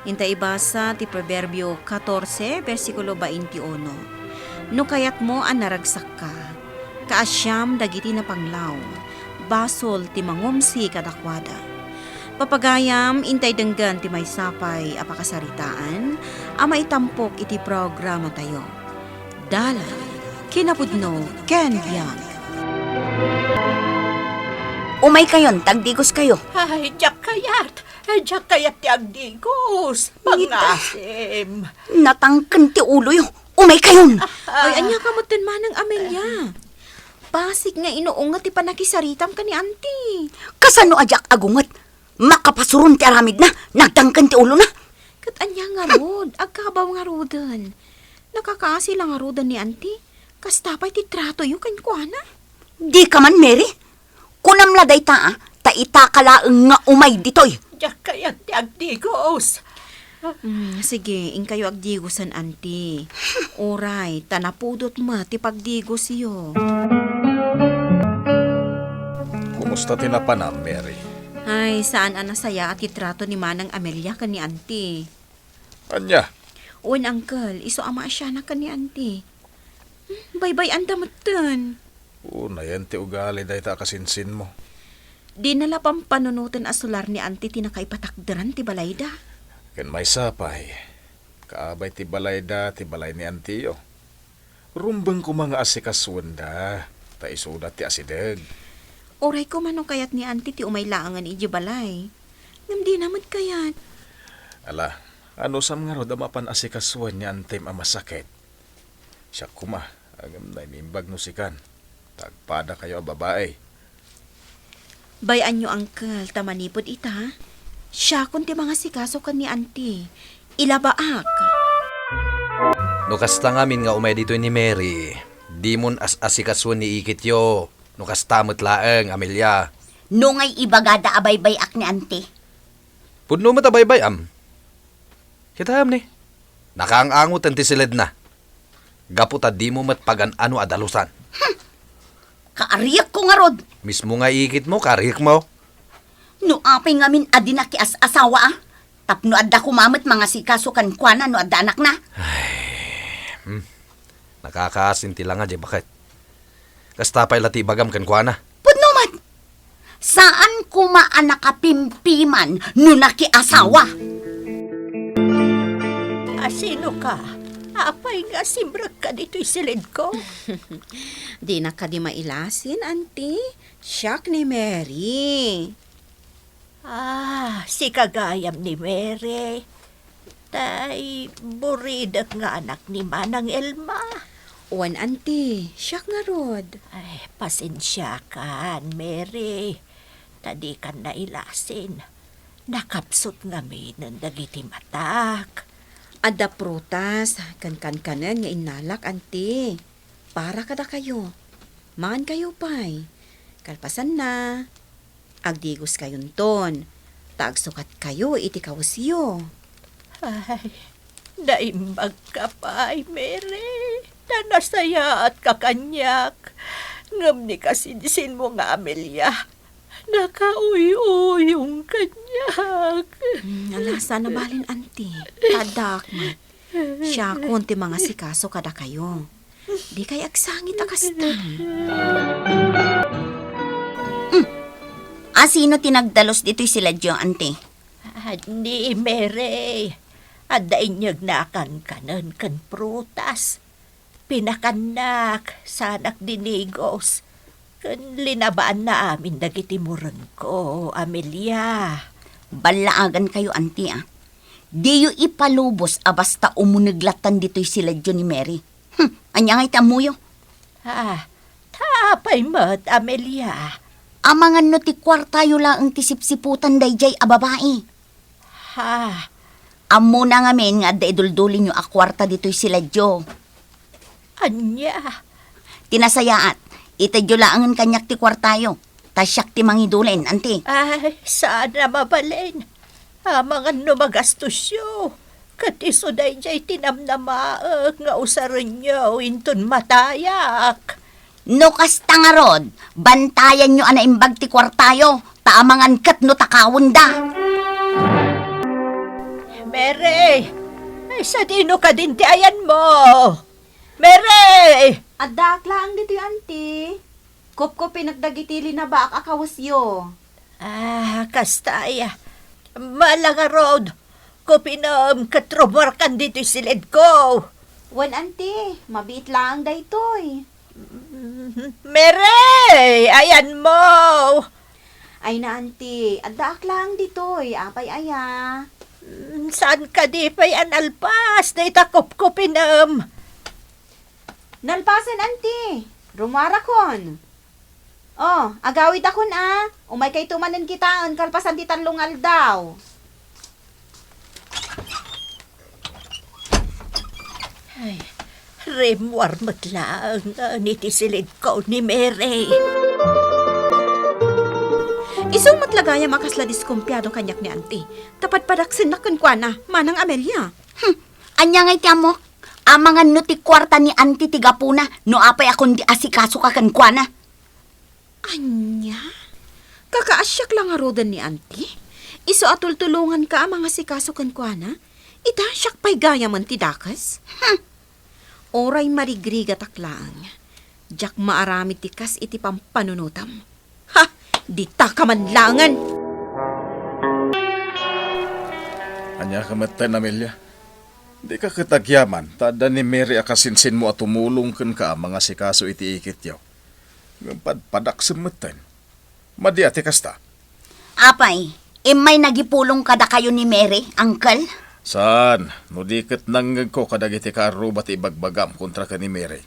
Inta ibasa ti Proverbio 14, versikulo 21. No kayat mo an naragsak ka, kaasyam dagiti na panglaw, basol ti mangumsi kadakwada. Papagayam, intay denggan ti may sapay apakasaritaan, ama itampok iti programa tayo. Dalay, kinapudno, Ken Biang. Umay kayon, tagdigos kayo. Ay, Diyak kayat ti agdigos. Pangasim. Natangken ti ulo yo. Umay kayon. Ay, anya ka mo manang Amelia. Pasig nga inuungat ti panakisaritam ka ni auntie. Kasano ajak agungat? Makapasurun ti aramid na. Nagtangken ti ulo na. Kat anya nga rod, agkabaw nga rodan. Nakakaasi lang nga rodan ni auntie. Kastapay ti trato yu kankwana. Di ka man, Mary. Kunam laday ta, ta itakalaeng nga umay ditoy. Diyak kayat ti agdigos. Sige, in kayo agdigosan, auntie. Oray, tanapudot mo ti pagdigos iyo. Kumusta tinapanam, Mary? Ay, saan anasaya at itrato ni Manang Amelia ka ni auntie? Anya? Uwan, uncle, iso ama siya na ka ni auntie. Bye-bye, andamatan. Na yan ti ugali dahi ta kasinsin mo. Di nala pang panunutan asular ni auntie tinakaipatakdaran ti balayda. Ken may sapay. Kaabay ti balayda, ti balay ni Antiyo. Rumbang ko mga asikaswanda, ta isudat ti asideg. Oray ko manong kayat ni auntie ti umaylaangan iji balay. Ngam di naman kayat. Ala, ano sam nga ro damapan asikaswan niya antem amasakit. Siya kuma, agam na imimbag no sikan. Tagpada kayo babae. Bayan nyo, uncle, tamanipod ita. Siya kun ti mga sikaso kan ni auntie. Ilabaak. No kasta ngamin nga umay dito ni Mary, di mon as-asikaswan ni ikit yo. No kasta laeng, Amelia. No ngay ibagada abay-bayak ni ante. Pudno mo tabay-bay, am. Kita ni. Nakaangangot ang tisilid na. Gaputa di mo matpagan ano adalusan. Kaariyak ko nga rod. Mismo nga ikit mo, karik mo. No apay ngamin adi na ki asawa ah. Tapno adda kumamit mga sikaso kan kuana no adda anak na. Nakakasinti lang nga, bakit? Kastapay lati bagam kan kuana. Pudno mat. Saan kumaan nakapimpiman no nakiasawa? Sino ka? Apay nga simbrag ka dito'y silid ko. Di na ka di mailasin, auntie. Siyak ni Mary. Si kagayam ni Mary. Tay, buridak nga anak ni Manang Elma. Uwan, auntie. Siyak nga rod. Ay, pasensya ka, Mary. Tadi kan nailasin. Nakapsot nga minan dagiti matak. Ada prutas, kan-kanan nga inalak, auntie. Para kada kayo. Mangan kayo, pay. Kalpasan na. Agdigos kayon ton. Tagsukat kayo, iti kawasyo. Ay, naimbag ka pa, ay, Mary. Nanasaya at kakanyak. Ngam ni kasinsin mo nga, Amelia. Nakauy-uyong kanyak. Alasa na balin, auntie. Tadak, mat. Siya kunti mga sikaso kada kayo. Di kay agsangit akastan. Sino tinagdalos dito'y sila Diyo, ante? Ni Mary. Adain niyag nakan kanan kan prutas. Pinakanak, sanak dinigos. Kan linabaan na amin dagiti murang ko, Amelia. Balaagan kayo, ante ah. Di yu ipalubos basta umunuglatan dito'y sila Diyo ni Mary. Anya nga'y tamuyo. Tapay mat, Amelia. Amangan no ti kwartayo lang ang tisipsiputan dayjay a babae. Amo na nga men nga da iduldulin nyo a kwarta dito'y sila Diyo. Anya? Tinasayaat, itadyo lang ang kanyak ti kwartayo. Tasyak ti mangidulin, ante. Ay, saan na mabalin? Amangan no magastos yo. Katiso dayjay tinamnamaak nga usaran nyo inton matayak. No kasta nga rod, bantayan nyo ana imbag ti kwartayo, taamangan kat no takawon da. Mary! Ay, sa dino ka din ti ayan mo! Mary! Adak lang dito yung auntie. Kop-kopi nagdagitili na ba akawasyo? Ah, kastaya. Malaga road. Ko pinam katromor kan dito silid ko. Wan auntie, mabit lang daytoy. Mary! Ayan mo! Ay na auntie, adak lang ditoy, apay aya. Saan ka di pa yan alpas? Dayta ko pinam. Nalpasan auntie, rumarakon. Oh, agawid akon umay kay tumanan kitaan, kalpasan ti tanlungal daw. Ay, remwar matlang niti silid ko ni Mary. Isang matlagaya makasla diskumpyado kanyak ni auntie. Tapat padaksin na kunkwana, manang Amelia. Anya nga iti amok, amangan no ti kwarta ni Auntie Tigapuna, no apay akong di asikaso ka kankwana. Anya? Kakaasyak lang arodan ni auntie? Iso atultulungan ka mga sikaso kunkwana? Itasyak pa'y gaya man ti dakas? Oray marigriga taklang. Jak maaramid ti kas iti pampanunutam. Ha! Di ta kamanlangan! Anya ka matan, Amelia. Di ka katagyaman, tada ni Mary akasinsin mo at tumulong kan ka mga sikaso iti ikit yaw. Padak sumatan. Madi ati kasta. Apay, may nagipulong kada kayo ni Mary, uncle? Saan? No diket nanggag ko kadagiti ka arubat ibagbagam kontra ka ni Mary.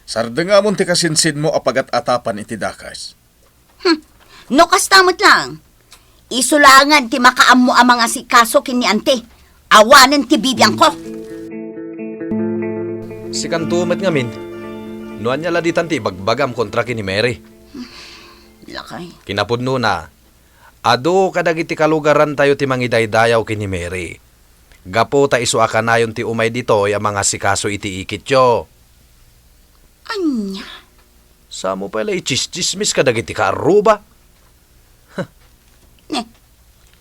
Sarda nga mon ti kasinsin mo apagat atapan iti dakas. No kastamot lang. Isulangan ti makaam mo ang mga sikaso kini Auntie. Awanan ti bibiyang ko. Si kantumet nga min. Nuan niya laditan ti bagbagam kontra kini Mary. Lakay. Kinapudno na. Ado kadagiti kalugaran tayo ti mangidaydayaw kini Mary. Gapo ta isu akanayon ti umay dito ang mga sikaso iti ikityo. Anya? Samo pala ichis-chismis kadagiti kaaruba.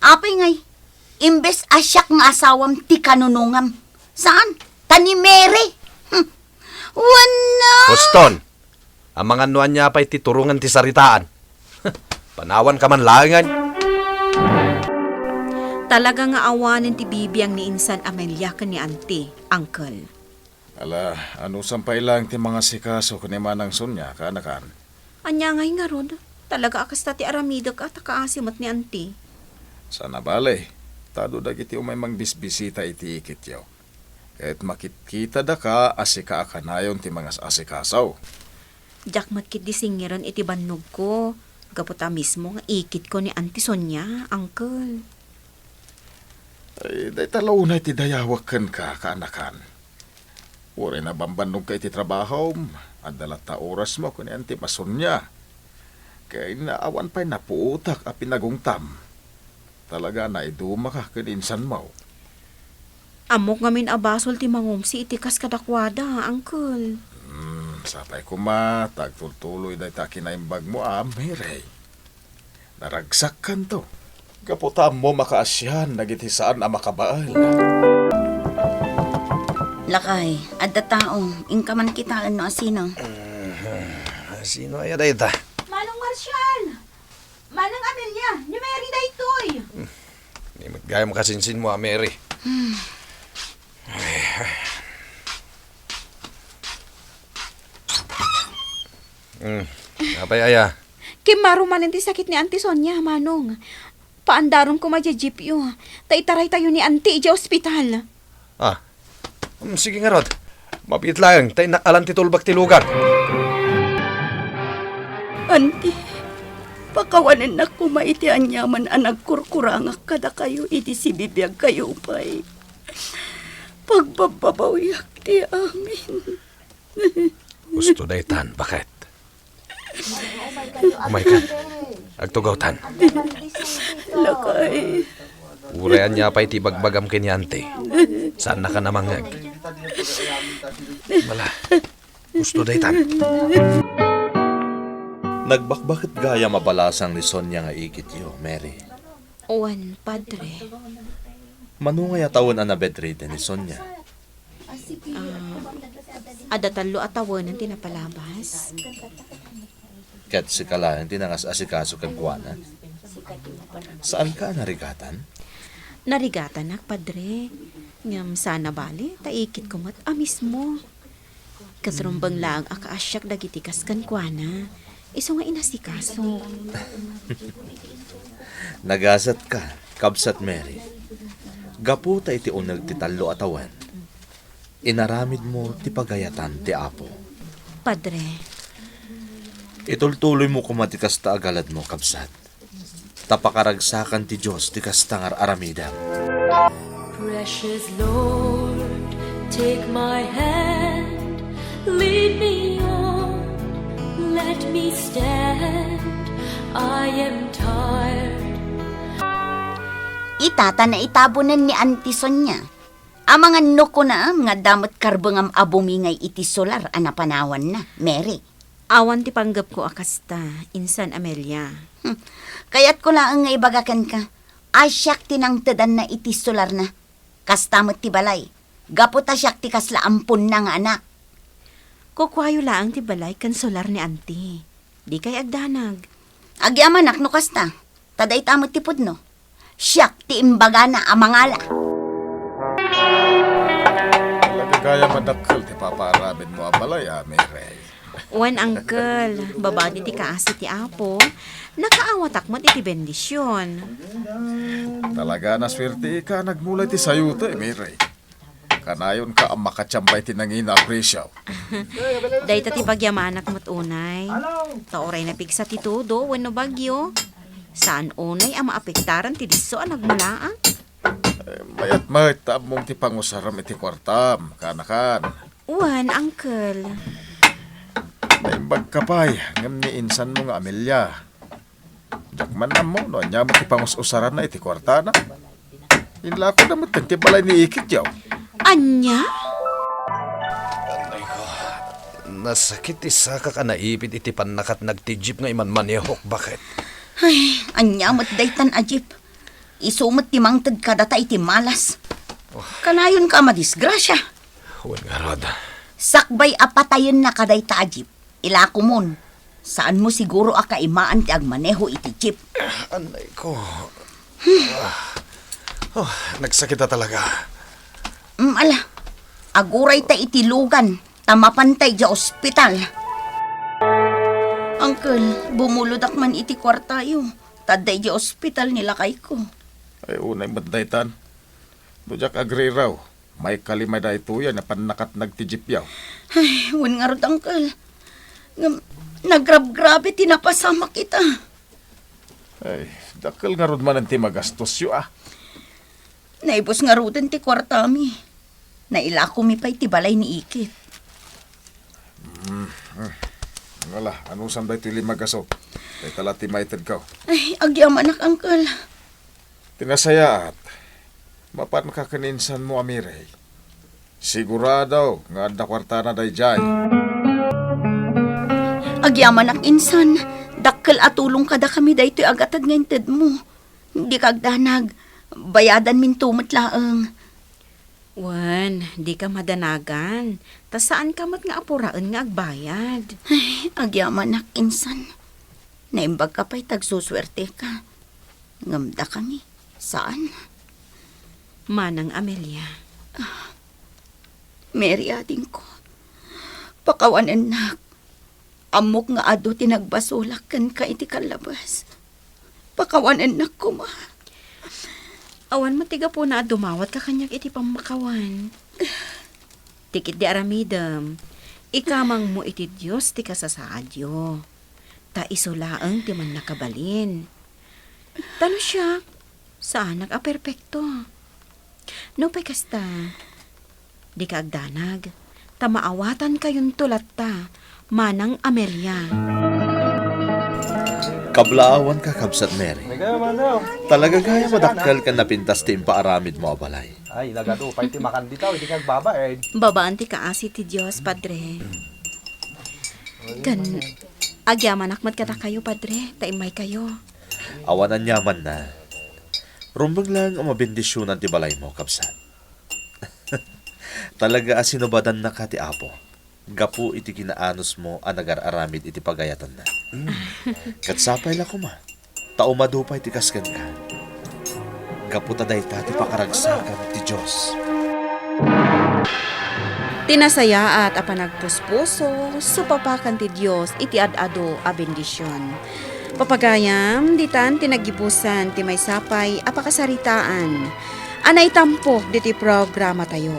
Apay ngay. Imbes asyak nga asawam ti kanunungam. Saan? Tani Mary? Wala. Boston, ang mga nuan niya pa'y titurungan ti saritaan. Panawan ka man langan. Talaga nga awanin ti bibiyang ni Insan Amelia ka ni auntie, uncle. Ala, ano sampay lang ti mga sikaso kani manang sunya kanakan. Anya ngay nga ron, talaga akas ti aramidak at akaasimat ni auntie. Sana balay, tado dagiti umay mangbisbisita iti ikit yaw. Kahit makitkita da ka, asika akanayon ti mga asikasaw. Jak matkit di singiran iti bannog ko. Gaputa mismo nga ikit ko ni Auntie Sonia, uncle. Ay, day talaw na iti dayawak ka, kaanakan. Uri na bambanog ka iti trabaho, at dalata oras mo kuni Auntie Masonya. Kaya inaawan pa'y napuutak a pinagungtam. Talaga na iduma ka kininsan mo. Amok ngamin abasol ti mangumsi iti kas kadakwada, uncle. Sapay kuma, tagtultuloy day takinaimbag mo, Mary. Naragsak kan to. Kaputam mo makaasyan, nagitisaan a makabaal. Lakay, adda taong, ingkaman kita ano asino. Sino ay dayta? Manong Marshall! Manang Amelia! Ni Mary daytoy! Di magaya makasinsin mo, Mary. Apay aya. Kimaro man ti sakit ni Auntie Sonia, manong. Paandaron ko madya-jeep yun. Taitaray tayo ni Auntie ija ospital. Sige nga Rod. Mapit lang, tayo nakalan ti tulbak ti lugar. Auntie, pakawanan na kumaiti anyaman anag kurkurangak kada kayo iti si bibiyag kayo pa'y. Pagbababawiyak ti amin. Gusto daytan, bakit? Oh my God. Agtugawtan. Lakay. Urayan niya pa iti bagbagam kinyante. Saan na ka namangag? Wala. Gusto daytan. Nagbakbakit gaya mabalasang ni Sonia nga ikit yo, Mary. Owan, padre. Manungay atawon ang bedridden ni Sonia. Ada talo atawon ang tinapalabas. Kat si Kalayan tinangas asikaso kag kuwanan. Saan ka narigatan? Narigatan nak, padre. Ngam sana bali, taikit ko mat amis mo. Kasrumbang lang akaasyak dagitikas kan kuana. Iso nga inasikaso. Nagasat ka, kabsat Mary. Gaputa iti unag ti talo atawan. Inaramid mo ti pagayatan ti Apo. Padre, Itultuloy mo kumatikas ta agalad mo, kabsat. Tapakaragsakan ti Diyos ti kastangar aramidam. Precious Lord, take my hand, lead me on, let me stand. I am tired. Itata na itabunan ni Auntie Sonia. Amangan no ko na nga damot karbangam abumingay iti solar anapanawan na, Mary. awan ti panggap ko akasta, insan Amelia. Kaya't ko lang nga ibagakan ka. Asyak tinangtadan na iti solar na. Kastamot ti balay. Gapot asyak ti kasla ampun na nga anak. Kukwayo lang ti balay kan solar ni auntie. Di kay agdanag. Agyamanak no kasta. Taday tamot ti pudno. Siyak ti imbaga na amangala. Lagagaya madakkel ti papaarabin mo abalay, Mary. Wan uncle, babadi ti kaasi ti apo. Nakaawatak mo iti bendisyon. Talaga na swerte ka nagmulay ti sayuta, Mary. Kanayon ka ang makatsambay ti nangina presyaw. Dahil ti pagyamanak mo't unay. Taoray na pigsa ti todo, wano bagyo. Saan unay ang maapektaran ti diso ang nagmulaan? Mayat mayat mong ti pangusaram iti kwartam, kanakan. Wan, uncle. Naimbag ka pa'y, ngam ni insan mo nga Amelia. Jakman na mo, no, anya mo ti pangusaran na iti kwarta na. Inla ko naman ti balay ni ikit yaw. Anya? Nasakit isa ka ka naipit iti panakat nagtijip nga iman manihok. Bakit? Ay, anyamot daytan ajip. Isumot ti mangtad kadata iti malas. Kanayon ka madisgrasya. Huwag nga rod. Sakbay apatayon na kadayta ajip. Ilako mon. Saan mo siguro akaimaan ti agmaneho iti jeep? Anay ko. Nagsakit na talaga. Ala, aguray ta iti lugan. Tamapantay di ospital. Uncle, bumuludak man iti kwartayo. Taday di ospital nilakay ko. Ay unay madaytan. Dujak agri raw. May kalimay da ito yan na panakat nagtijip yaw. Ay, wan nga rod, uncle. Nagrab-grabe tinapasama kita. Ay, dakal nga rod man ang ti magastos yo Naibos nga rodan ti kwartami. Nailako mi pa'y ti balay ni Ikit. Wala, anusan ba ito limagaso? Kay tala ti maited ka. Ay, agyamanak, uncle. Tinasaya at mapan ka kaninsan mo, Amire. Sigurado nga da kwarta na day jay. Agyamanak, insan. Dakkel atulong kada kami daytoy agatad ngayon ted mo. Hindi kagdanag. Bayadan min tumot laeng. Wan, di ka madanagan. Ta saan ka mat nga apuraan nga agbayad? Ay, agyamanak, insan. Naimbag ka pa'y tagsuswerte ka. Ngamda kami. Saan? Manang Amelia. Mary, ading ko. Pakawanan nak. Amok nga ado tinagbasulakan ka iti kalabas. Pakawanan nak ko, ma. Awan matiga po na dumawat ka kanyak iti pamakawan. Tikit di aramidam. Ikamang mo iti Diyos ti kasasaadyo. Ta isulaang ti man nakabalin. Tano siya? Saan nag-aperpekto? No pa'y kasta. Di ka agdanag. Ta maawatan kayon tulat ta. Manang Amelia. Kablaawan ka, kabsat Mary. Talaga gaya madakkel ka napintas ti impaaramid mo abalay. Ay, nagadupay ti makanditaw. Hindi kang babae. Babaan ti kaasi ti Diyos, Padre. Kan, agyaman akmat kata kayo, Padre. Taimay kayo. Awanan yaman na. Rumbag lang ang mabendisyonan ti balay mo, kabsat. Talaga asinubadan na ka ti Apo. Gapu iti kinaanos mo ang nagar-aramid iti pagayatan na. Katsapay la kuma. Tao madupay ti kaskan ka. Gapu taday ta ti pakaragsakan ti Diyos. Tinasaya at apanagpuspuso, supapakan ti Diyos iti ad-ado a bendisyon. Papagayam, ditan tinagipusan ti may sapay apakasaritaan. Anay tampok diti programa tayo.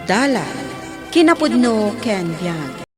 Dalan, kinapudno ken biyag.